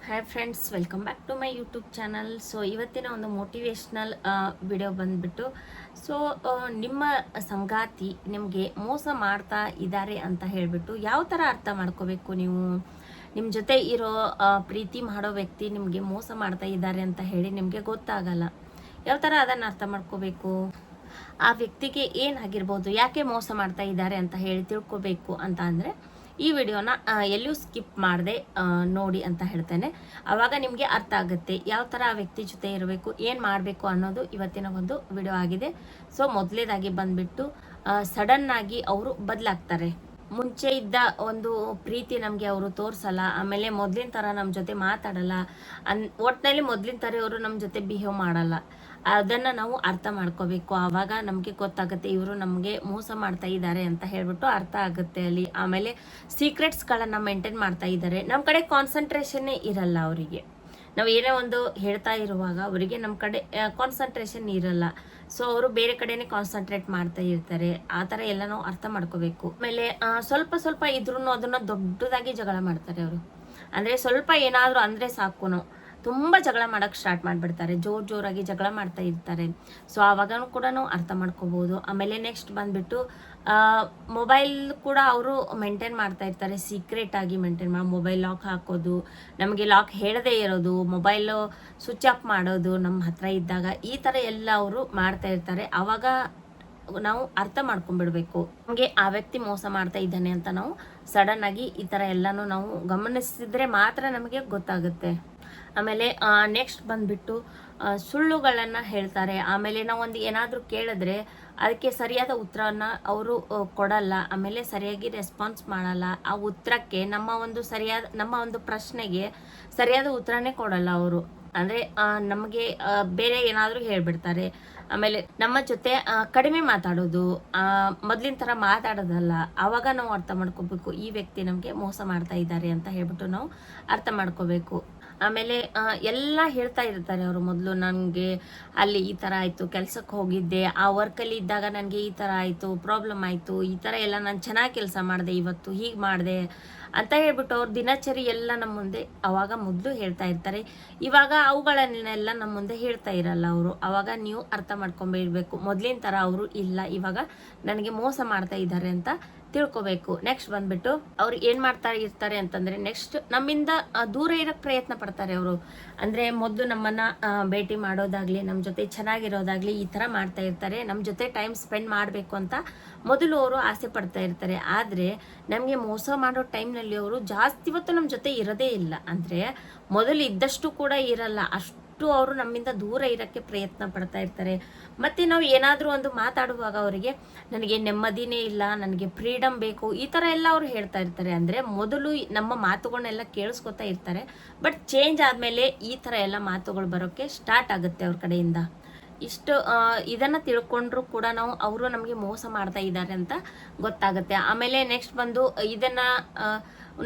Hi friends, welcome back to my YouTube channel. So ಇವತ್ತಿನ ಒಂದು motivational video ಬಂದುಬಿಟ್ಟು, so ನಿಮ್ಮ ಸಂಗಾತಿ ನಿಮಗೆ ಮೋಸ ಮಾಡ್ತಾ ಇದ್ದಾರೆ ಅಂತ ಹೇಳಿಬಿಟ್ಟು ಯಾವ ಥರ ಅರ್ಥ ಮಾಡ್ಕೋಬೇಕು ನೀವು? ನಿಮ್ಮ ಜೊತೆ ಇರೋ ಪ್ರೀತಿ ಮಾಡೋ ವ್ಯಕ್ತಿ ನಿಮಗೆ ಮೋಸ ಮಾಡ್ತಾ ಇದ್ದಾರೆ ಅಂತ ಹೇಳಿ ನಿಮಗೆ ಗೊತ್ತಾಗಲ್ಲ. ಯಾವ ಥರ ಅದನ್ನು ಅರ್ಥ ಮಾಡ್ಕೋಬೇಕು? ಆ ವ್ಯಕ್ತಿಗೆ ಏನಾಗಿರ್ಬೋದು, ಯಾಕೆ ಮೋಸ ಮಾಡ್ತಾ ಇದ್ದಾರೆ ಅಂತ ಹೇಳಿ ತಿಳ್ಕೊಬೇಕು ಅಂತ ಅಂದರೆ ಈ ವಿಡಿಯೋನ ಎಲ್ಲೂ ಸ್ಕಿಪ್ ಮಾಡದೆ ನೋಡಿ ಅಂತ ಹೇಳ್ತೇನೆ. ಆವಾಗ ನಿಮಗೆ ಅರ್ಥ ಆಗುತ್ತೆ ಯಾವ ಥರ ಆ ವ್ಯಕ್ತಿ ಜೊತೆ ಇರಬೇಕು, ಏನು ಮಾಡಬೇಕು ಅನ್ನೋದು ಇವತ್ತಿನ ಒಂದು ವಿಡಿಯೋ ಆಗಿದೆ. ಸೊ ಮೊದಲೇದಾಗಿ ಬಂದುಬಿಟ್ಟು ಸಡನ್ನಾಗಿ ಅವರು ಬದಲಾಗ್ತಾರೆ. ಮುಂಚೆ ಇದ್ದ ಒಂದು ಪ್ರೀತಿ ನಮಗೆ ಅವರು ತೋರಿಸಲ್ಲ. ಆಮೇಲೆ ಮೊದಲಿನ ಥರ ನಮ್ಮ ಜೊತೆ ಮಾತಾಡಲ್ಲ. ಒಟ್ಟಿನಲ್ಲಿ ಮೊದಲಿನ ಥರ ಅವರು ನಮ್ಮ ಜೊತೆ ಬಿಹೇವ್ ಮಾಡಲ್ಲ. ಅದನ್ನು ನಾವು ಅರ್ಥ ಮಾಡ್ಕೋಬೇಕು. ಆವಾಗ ನಮಗೆ ಗೊತ್ತಾಗುತ್ತೆ ಇವರು ನಮಗೆ ಮೋಸ ಮಾಡ್ತಾ ಇದ್ದಾರೆ ಅಂತ ಹೇಳ್ಬಿಟ್ಟು ಅರ್ಥ ಆಗುತ್ತೆ ಅಲ್ಲಿ. ಆಮೇಲೆ ಸೀಕ್ರೆಟ್ಸ್ಗಳನ್ನು ಮೇಂಟೈನ್ ಮಾಡ್ತಾ ಇದ್ದಾರೆ. ನಮ್ಮ ಕಡೆ ಕಾನ್ಸಂಟ್ರೇಷನ್ನೇ ಇರಲ್ಲ ಅವರಿಗೆ. ನಾವು ಏನೇ ಒಂದು ಹೇಳ್ತಾ ಇರುವಾಗ ಅವರಿಗೆ ನಮ್ಮ ಕಡೆ ಕಾನ್ಸಂಟ್ರೇಷನ್ ಇರಲ್ಲ. ಸೊ ಅವರು ಬೇರೆ ಕಡೆನೇ ಕಾನ್ಸಂಟ್ರೇಟ್ ಮಾಡ್ತಾ ಇರ್ತಾರೆ. ಆ ಥರ ಎಲ್ಲ ನಾವು ಅರ್ಥ ಮಾಡ್ಕೋಬೇಕು. ಆಮೇಲೆ ಸ್ವಲ್ಪ ಸ್ವಲ್ಪ ಇದ್ರೂ ಅದನ್ನು ದೊಡ್ಡದಾಗಿ ಜಗಳ ಮಾಡ್ತಾರೆ ಅವರು. ಅಂದರೆ ಸ್ವಲ್ಪ ಏನಾದರೂ ಅಂದರೆ ಸಾಕು ತುಂಬ ಜಗಳ ಮಾಡೋಕ್ಕೆ ಸ್ಟಾರ್ಟ್ ಮಾಡಿಬಿಡ್ತಾರೆ. ಜೋರಾಗಿ ಜಗಳ ಮಾಡ್ತಾ ಇರ್ತಾರೆ. ಸೊ ಆವಾಗೂ ಕೂಡ ನಾವು ಅರ್ಥ ಮಾಡ್ಕೋಬೋದು. ಆಮೇಲೆ ನೆಕ್ಸ್ಟ್ ಬಂದುಬಿಟ್ಟು ಮೊಬೈಲ್ ಕೂಡ ಅವರು ಮೇಂಟೈನ್ ಮಾಡ್ತಾ ಇರ್ತಾರೆ. ಸೀಕ್ರೆಟಾಗಿ ಮೇಂಟೈನ್ ಮಾಡಿ ಮೊಬೈಲ್ ಲಾಕ್ ಹಾಕೋದು, ನಮಗೆ ಲಾಕ್ ಹೇಳದೇ ಇರೋದು, ಮೊಬೈಲು ಸ್ವಿಚ್ ಆಫ್ ಮಾಡೋದು ನಮ್ಮ ಹತ್ರ ಇದ್ದಾಗ, ಈ ಥರ ಎಲ್ಲ ಅವರು ಮಾಡ್ತಾ ಇರ್ತಾರೆ. ಆವಾಗ ನಾವು ಅರ್ಥ ಮಾಡ್ಕೊಂಡ್ಬಿಡ್ಬೇಕು ನಮಗೆ ಆ ವ್ಯಕ್ತಿ ಮೋಸ ಮಾಡ್ತಾ ಇದ್ದಾನೆ ಅಂತ. ನಾವು ಸಡನ್ನಾಗಿ ಈ ಥರ ಎಲ್ಲನೂ ನಾವು ಗಮನಿಸಿದ್ರೆ ಮಾತ್ರ ನಮಗೆ ಗೊತ್ತಾಗುತ್ತೆ. ಆಮೇಲೆ ನೆಕ್ಸ್ಟ್ ಬಂದುಬಿಟ್ಟು ಸುಳ್ಳುಗಳನ್ನು ಹೇಳ್ತಾರೆ. ಆಮೇಲೆ ನಾವೊಂದು ಏನಾದರೂ ಕೇಳಿದ್ರೆ ಅದಕ್ಕೆ ಸರಿಯಾದ ಉತ್ತರನ ಅವರು ಕೊಡಲ್ಲ. ಆಮೇಲೆ ಸರಿಯಾಗಿ ರೆಸ್ಪಾನ್ಸ್ ಮಾಡಲ್ಲ. ಆ ಉತ್ತರಕ್ಕೆ ನಮ್ಮ ಒಂದು ಪ್ರಶ್ನೆಗೆ ಸರಿಯಾದ ಉತ್ತರನೇ ಕೊಡಲ್ಲ ಅವರು. ಅಂದರೆ ನಮಗೆ ಬೇರೆ ಏನಾದರೂ ಹೇಳ್ಬಿಡ್ತಾರೆ. ಆಮೇಲೆ ನಮ್ಮ ಜೊತೆ ಕಡಿಮೆ ಮಾತಾಡೋದು, ಮೊದಲಿನ ಥರ ಮಾತಾಡೋದಲ್ಲ. ಆವಾಗ ನಾವು ಅರ್ಥ ಮಾಡ್ಕೋಬೇಕು ಈ ವ್ಯಕ್ತಿ ನಮಗೆ ಮೋಸ ಮಾಡ್ತಾ ಇದ್ದಾರೆ ಅಂತ ಹೇಳ್ಬಿಟ್ಟು ನಾವು ಅರ್ಥ ಮಾಡ್ಕೋಬೇಕು. ಆಮೇಲೆ ಎಲ್ಲ ಹೇಳ್ತಾ ಇರ್ತಾರೆ ಅವರು. ಮೊದಲು ನನಗೆ ಅಲ್ಲಿ ಈ ಥರ ಆಯಿತು, ಕೆಲಸಕ್ಕೆ ಹೋಗಿದ್ದೆ, ಆ ವರ್ಕಲ್ಲಿ ಇದ್ದಾಗ ನನಗೆ ಈ ಥರ ಆಯಿತು, ಪ್ರಾಬ್ಲಮ್ ಆಯಿತು, ಈ ಥರ ಎಲ್ಲ ನಾನು ಚೆನ್ನಾಗಿ ಕೆಲಸ ಮಾಡಿದೆ, ಇವತ್ತು ಹೀಗೆ ಮಾಡಿದೆ ಅಂತ ಹೇಳ್ಬಿಟ್ಟು ಅವ್ರ ದಿನಚರಿ ಎಲ್ಲ ನಮ್ಮ ಮುಂದೆ ಅವಾಗ ಮೊದಲು ಹೇಳ್ತಾ ಇರ್ತಾರೆ. ಇವಾಗ ಅವುಗಳನ್ನೆಲ್ಲ ನಮ್ಮ ಮುಂದೆ ಹೇಳ್ತಾ ಇರಲ್ಲ ಅವರು. ಆವಾಗ ನೀವು ಅರ್ಥ ಮಾಡ್ಕೊಂಬಿಡ್ಬೇಕು ಮೊದಲಿನ ಥರ ಅವರು ಇಲ್ಲ, ಇವಾಗ ನನಗೆ ಮೋಸ ಮಾಡ್ತಾ ಇದ್ದಾರೆ ಅಂತ ತಿಳ್ಕೊಬೇಕು. ನೆಕ್ಸ್ಟ್ ಬಂದ್ಬಿಟ್ಟು ಅವ್ರು ಏನು ಮಾಡ್ತಾ ಇರ್ತಾರೆ ಅಂತಂದರೆ, ನೆಕ್ಸ್ಟ್ ನಮ್ಮಿಂದ ದೂರ ಇರೋಕ್ಕೆ ಪ್ರಯತ್ನ ಪಡ್ತಾರೆ ಅವರು. ಅಂದರೆ ಮೊದಲು ನಮ್ಮನ್ನು ಭೇಟಿ ಮಾಡೋದಾಗಲಿ, ನಮ್ಮ ಜೊತೆ ಚೆನ್ನಾಗಿರೋದಾಗಲಿ ಈ ಥರ ಮಾಡ್ತಾ ಇರ್ತಾರೆ. ನಮ್ಮ ಜೊತೆ ಟೈಮ್ ಸ್ಪೆಂಡ್ ಮಾಡಬೇಕು ಅಂತ ಮೊದಲು ಅವರು ಆಸೆ ಪಡ್ತಾ ಇರ್ತಾರೆ. ಆದರೆ ನಮಗೆ ಮೋಸ ಮಾಡೋ ಟೈಮ್ನಲ್ಲಿ ಅವರು ಜಾಸ್ತಿ ಹೊತ್ತು ನಮ್ಮ ಜೊತೆ ಇರೋದೇ ಇಲ್ಲ. ಅಂದರೆ ಮೊದಲು ಇದ್ದಷ್ಟು ಕೂಡ ಇರಲ್ಲ, ಅಷ್ಟು ಅವರು ನಮ್ಮಿಂದ ದೂರ ಇರೋಕ್ಕೆ ಪ್ರಯತ್ನ ಪಡ್ತಾ ಇರ್ತಾರೆ. ಮತ್ತು ನಾವು ಏನಾದರೂ ಒಂದು ಮಾತಾಡುವಾಗ ಅವರಿಗೆ ನನಗೆ ನೆಮ್ಮದಿನೇ ಇಲ್ಲ, ನನಗೆ ಫ್ರೀಡಮ್ ಬೇಕು, ಈ ಥರ ಎಲ್ಲ ಅವರು ಹೇಳ್ತಾ ಇರ್ತಾರೆ. ಅಂದರೆ ಮೊದಲು ನಮ್ಮ ಮಾತುಗಳನ್ನೆಲ್ಲ ಕೇಳಿಸ್ಕೊತಾ ಇರ್ತಾರೆ. ಬಟ್ ಚೇಂಜ್ ಆದಮೇಲೆ ಈ ಥರ ಎಲ್ಲ ಮಾತುಗಳು ಬರೋಕ್ಕೆ ಸ್ಟಾರ್ಟ್ ಆಗುತ್ತೆ ಅವ್ರ ಕಡೆಯಿಂದ. ಇಷ್ಟು ಇದನ್ನು ತಿಳ್ಕೊಂಡ್ರೂ ಕೂಡ ಅವರು ನಮಗೆ ಮೋಸ ಮಾಡ್ತಾ ಇದ್ದಾರೆ ಅಂತ ಗೊತ್ತಾಗುತ್ತೆ. ಆಮೇಲೆ ನೆಕ್ಸ್ಟ್ ಬಂದು ಇದನ್ನು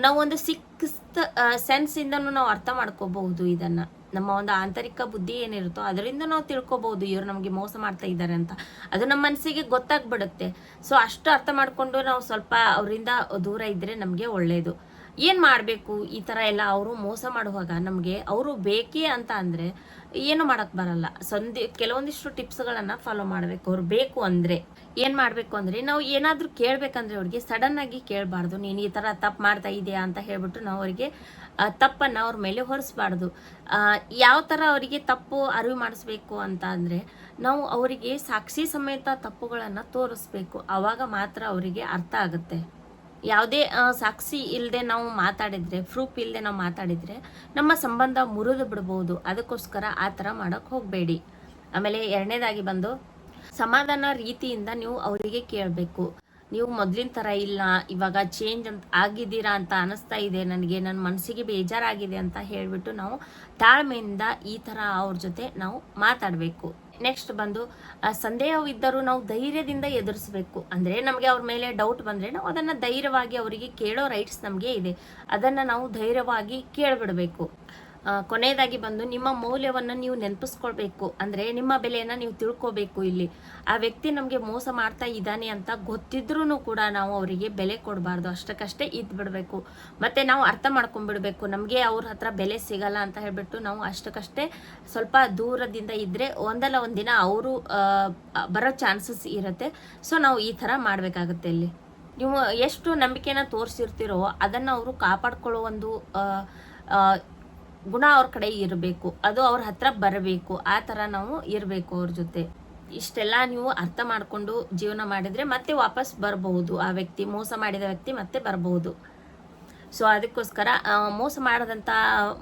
ನಾವು ಒಂದು ಸಿಕ್ಸ್ತ್ ಸೆನ್ಸಿಂದನೂ ನಾವು ಅರ್ಥ ಮಾಡ್ಕೋಬಹುದು. ಇದನ್ನು ನಮ್ಮ ಒಂದು ಆಂತರಿಕ ಬುದ್ಧಿ ಏನಿರುತ್ತೋ ಅದರಿಂದ ನಾವು ತಿಳ್ಕೊಬಹುದು ಇವರು ನಮಗೆ ಮೋಸ ಮಾಡ್ತಾ ಇದ್ದಾರೆ ಅಂತ. ಅದು ನಮ್ಮ ಮನಸ್ಸಿಗೆ ಗೊತ್ತಾಗ್ಬಿಡುತ್ತೆ. ಸೊ ಅಷ್ಟು ಅರ್ಥ ಮಾಡಿಕೊಂಡು ನಾವು ಸ್ವಲ್ಪ ಅವರಿಂದ ದೂರ ಇದ್ದರೆ ನಮಗೆ ಒಳ್ಳೆಯದು. ಏನು ಮಾಡಬೇಕು ಈ ಥರ ಎಲ್ಲ ಅವರು ಮೋಸ ಮಾಡುವಾಗ ನಮಗೆ ಅವರು ಬೇಕೇ ಅಂತ ಅಂದರೆ ಏನು ಮಾಡೋಕ್ಕೆ ಬರಲ್ಲ. ಕೆಲವೊಂದಿಷ್ಟು ಟಿಪ್ಸ್ಗಳನ್ನು ಫಾಲೋ ಮಾಡಬೇಕು. ಅವ್ರು ಬೇಕು ಅಂದರೆ ಏನು ಮಾಡಬೇಕು ಅಂದರೆ, ನಾವು ಏನಾದರೂ ಕೇಳಬೇಕಂದ್ರೆ ಅವ್ರಿಗೆ ಸಡನ್ನಾಗಿ ಕೇಳಬಾರ್ದು. ನೀನು ಈ ಥರ ತಪ್ಪು ಮಾಡ್ತಾ ಇದೆಯಾ ಅಂತ ಹೇಳ್ಬಿಟ್ಟು ನಾವು ಅವರಿಗೆ ತಪ್ಪನ್ನು ಅವ್ರ ಮೇಲೆ ಹೊರಿಸ್ಬಾರ್ದು. ಯಾವ ಥರ ಅವರಿಗೆ ತಪ್ಪು ಅರಿವು ಮಾಡಿಸ್ಬೇಕು ಅಂತ ಅಂದರೆ, ನಾವು ಅವರಿಗೆ ಸಾಕ್ಷಿ ಸಮೇತ ತಪ್ಪುಗಳನ್ನು ತೋರಿಸ್ಬೇಕು. ಆವಾಗ ಮಾತ್ರ ಅವರಿಗೆ ಅರ್ಥ ಆಗುತ್ತೆ. ಯಾವುದೇ ಸಾಕ್ಷಿ ಇಲ್ಲದೆ ನಾವು ಮಾತಾಡಿದರೆ, ಪ್ರೂಫ್ ಇಲ್ಲದೆ ನಾವು ಮಾತಾಡಿದರೆ ನಮ್ಮ ಸಂಬಂಧ ಮುರಿದು ಬಿಡ್ಬೋದು. ಅದಕ್ಕೋಸ್ಕರ ಆ ಥರ ಮಾಡೋಕ್ಕೆ ಹೋಗಬೇಡಿ. ಆಮೇಲೆ ಎರಡನೇದಾಗಿ ಬಂದು ಸಮಾಧಾನ ರೀತಿಯಿಂದ ನೀವು ಅವರಿಗೆ ಕೇಳಬೇಕು. ನೀವು ಮೊದಲಿನ ಥರ ಇಲ್ಲ, ಇವಾಗ ಚೇಂಜ್ ಅಂತ ಆಗಿದ್ದೀರಾ ಅಂತ ಅನಿಸ್ತಾ ಇದೆ ನನಗೆ, ನನ್ನ ಮನಸ್ಸಿಗೆ ಬೇಜಾರಾಗಿದೆ ಅಂತ ಹೇಳಿಬಿಟ್ಟು ನಾವು ತಾಳ್ಮೆಯಿಂದ ಈ ಥರ ಅವ್ರ ಜೊತೆ ನಾವು ಮಾತಾಡಬೇಕು. ನೆಕ್ಸ್ಟ್ ಬಂದು ಸಂದೇಹವಿದ್ದರೂ ನಾವು ಧೈರ್ಯದಿಂದ ಎದುರಿಸಬೇಕು. ಅಂದರೆ ನಮಗೆ ಅವ್ರ ಮೇಲೆ ಡೌಟ್ ಬಂದರೆ ನಾವು ಅದನ್ನು ಧೈರ್ಯವಾಗಿ ಅವರಿಗೆ ಕೇಳೋ ರೈಟ್ಸ್ ನಮಗೆ ಇದೆ. ಅದನ್ನು ನಾವು ಧೈರ್ಯವಾಗಿ ಕೇಳಿಬಿಡಬೇಕು. ಕೊನೆಯದಾಗಿ ಬಂದು ನಿಮ್ಮ ಮೌಲ್ಯವನ್ನು ನೀವು ನೆನಪಿಸ್ಕೊಳ್ಬೇಕು. ಅಂದರೆ ನಿಮ್ಮ ಬೆಲೆಯನ್ನು ನೀವು ತಿಳ್ಕೋಬೇಕು. ಇಲ್ಲಿ ಆ ವ್ಯಕ್ತಿ ನಮಗೆ ಮೋಸ ಮಾಡ್ತಾ ಇದ್ದಾನೆ ಅಂತ ಗೊತ್ತಿದ್ರೂ ಕೂಡ ನಾವು ಅವರಿಗೆ ಬೆಲೆ ಕೊಡಬಾರ್ದು, ಅಷ್ಟಕ್ಕಷ್ಟೇ ಇದ್ದು ಬಿಡಬೇಕು. ಮತ್ತು ನಾವು ಅರ್ಥ ಮಾಡ್ಕೊಂಡ್ಬಿಡ್ಬೇಕು, ನಮಗೆ ಅವ್ರ ಹತ್ರ ಬೆಲೆ ಸಿಗಲ್ಲ ಅಂತ ಹೇಳ್ಬಿಟ್ಟು ನಾವು ಅಷ್ಟಕ್ಕಷ್ಟೇ ಸ್ವಲ್ಪ ದೂರದಿಂದ ಇದ್ದರೆ ಒಂದಲ್ಲ ಒಂದಿನ ಅವರು ಬರೋ ಚಾನ್ಸಸ್ ಇರುತ್ತೆ. ಸೊ ನಾವು ಈ ಥರ ಮಾಡಬೇಕಾಗುತ್ತೆ. ಇಲ್ಲಿ ನೀವು ಎಷ್ಟು ನಂಬಿಕೆನ ತೋರಿಸಿರ್ತೀರೋ ಅದನ್ನು ಅವರು ಕಾಪಾಡ್ಕೊಳ್ಳೋ ಒಂದು ಗುಣ ಅವ್ರ ಕಡೆ ಇರಬೇಕು, ಅದು ಅವ್ರ ಹತ್ರ ಬರಬೇಕು. ಆ ಥರ ನಾವು ಇರಬೇಕು ಅವ್ರ ಜೊತೆ. ಇಷ್ಟೆಲ್ಲ ನೀವು ಅರ್ಥ ಮಾಡಿಕೊಂಡು ಜೀವನ ಮಾಡಿದರೆ ಮತ್ತೆ ವಾಪಸ್ ಬರಬಹುದು. ಆ ವ್ಯಕ್ತಿ, ಮೋಸ ಮಾಡಿದ ವ್ಯಕ್ತಿ ಮತ್ತೆ ಬರಬಹುದು. ಸೊ ಅದಕ್ಕೋಸ್ಕರ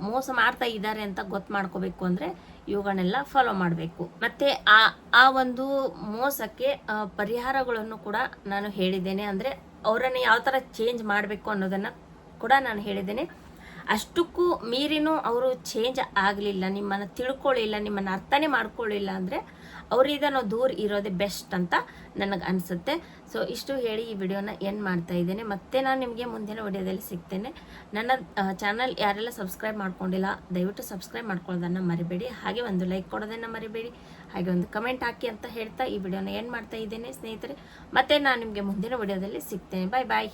ಮೋಸ ಮಾಡ್ತಾ ಇದ್ದಾರೆ ಅಂತ ಗೊತ್ತು ಮಾಡ್ಕೋಬೇಕು ಅಂದರೆ ಇವುಗಳನ್ನೆಲ್ಲ ಫಾಲೋ ಮಾಡಬೇಕು. ಮತ್ತು ಆ ಒಂದು ಮೋಸಕ್ಕೆ ಪರಿಹಾರಗಳನ್ನು ಕೂಡ ನಾನು ಹೇಳಿದ್ದೇನೆ. ಅಂದರೆ ಅವರನ್ನು ಯಾವ ಥರ ಚೇಂಜ್ ಮಾಡಬೇಕು ಅನ್ನೋದನ್ನು ಕೂಡ ನಾನು ಹೇಳಿದ್ದೇನೆ. ಅಷ್ಟಕ್ಕೂ ಮೀರಿನೂ ಅವರು ಚೇಂಜ್ ಆಗಲಿಲ್ಲ, ನಿಮ್ಮನ್ನು ತಿಳ್ಕೊಳ್ಳಿಲ್ಲ, ನಿಮ್ಮನ್ನು ಅರ್ಥನೇ ಮಾಡ್ಕೊಳ್ಳಿಲ್ಲ ಅಂದರೆ ಅವರಿಂದ ನಾವು ದೂರ ಇರೋದೇ ಬೆಸ್ಟ್ ಅಂತ ನನಗೆ ಅನಿಸುತ್ತೆ. ಸೊ ಇಷ್ಟು ಹೇಳಿ ಈ ವಿಡಿಯೋನ ಎಂಡ್ ಮಾಡ್ತಾ ಇದ್ದೇನೆ. ಮತ್ತೆ ನಾನು ನಿಮಗೆ ಮುಂದಿನ ವಿಡಿಯೋದಲ್ಲಿ ಸಿಗ್ತೇನೆ. ನನ್ನ ಚಾನಲ್ ಯಾರೆಲ್ಲ ಸಬ್ಸ್ಕ್ರೈಬ್ ಮಾಡ್ಕೊಂಡಿಲ್ಲ ದಯವಿಟ್ಟು ಸಬ್ಸ್ಕ್ರೈಬ್ ಮಾಡ್ಕೊಳ್ಳೋದನ್ನು ಮರಿಬೇಡಿ. ಹಾಗೆ ಒಂದು ಲೈಕ್ ಕೊಡೋದನ್ನು ಮರಿಬೇಡಿ. ಹಾಗೆ ಒಂದು ಕಮೆಂಟ್ ಹಾಕಿ ಅಂತ ಹೇಳ್ತಾ ಈ ವಿಡಿಯೋನ ಎಂಡ್ ಮಾಡ್ತಾ ಇದ್ದೇನೆ ಸ್ನೇಹಿತರೆ. ಮತ್ತೆ ನಾನು ನಿಮಗೆ ಮುಂದಿನ ವಿಡಿಯೋದಲ್ಲಿ ಸಿಗ್ತೇನೆ. ಬಾಯ್ ಬಾಯ್.